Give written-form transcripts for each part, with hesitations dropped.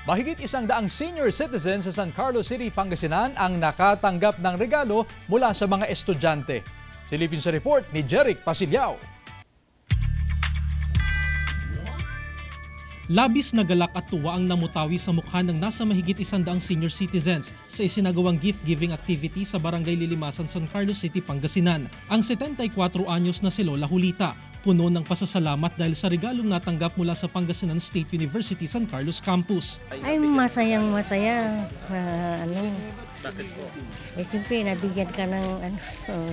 Mahigit 100 senior citizen sa San Carlos City, Pangasinan ang nakatanggap ng regalo mula sa mga estudyante. Silipin sa report ni Jeric Pasilyao. Labis na galak at tuwa ang namutawi sa mukha ng nasa mahigit 100 senior citizens sa isinagawang gift-giving activity sa Barangay Lilimasan, San Carlos City, Pangasinan. Ang 74 anyos na si Lola Julita, puno ng pasasalamat dahil sa regalong natanggap mula sa Pangasinan State University San Carlos Campus. Ay, masayang-masaya. Bakit po? Siyempre, nabigyan ka ng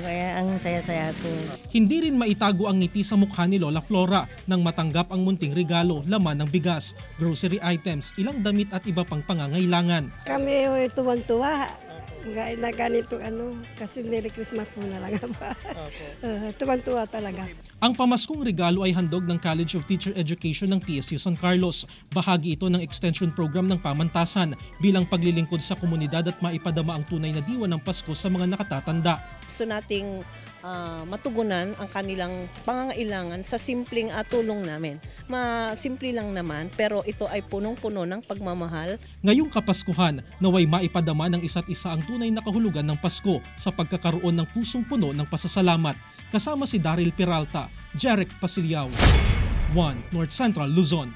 kaya ang saya-saya ko. Hindi rin maitago ang ngiti sa mukha ni Lola Flora nang matanggap ang munting regalo, laman ng bigas, grocery items, ilang damit at iba pang pangangailangan. Kami tuwang-tuwa na ganito kasi Merry Christmas po na lang ba. Tuwang-tuwa talaga. Ang pamaskong regalo ay handog ng College of Teacher Education ng PSU San Carlos. Bahagi ito ng extension program ng pamantasan bilang paglilingkod sa komunidad at maipadama ang tunay na diwa ng Pasko sa mga nakatatanda. Gusto nating matugunan ang kanilang pangangailangan sa simpleng tulong namin. Simple lang naman pero ito ay punong-puno ng pagmamahal. Ngayong Kapaskuhan, naway maipadama ng isa't isa ang tunay na kahulugan ng Pasko sa pagkakaroon ng pusong puno ng pasasalamat. Kasama si Daryl Peralta, Jeric Pasilyao, 1 North Central Luzon.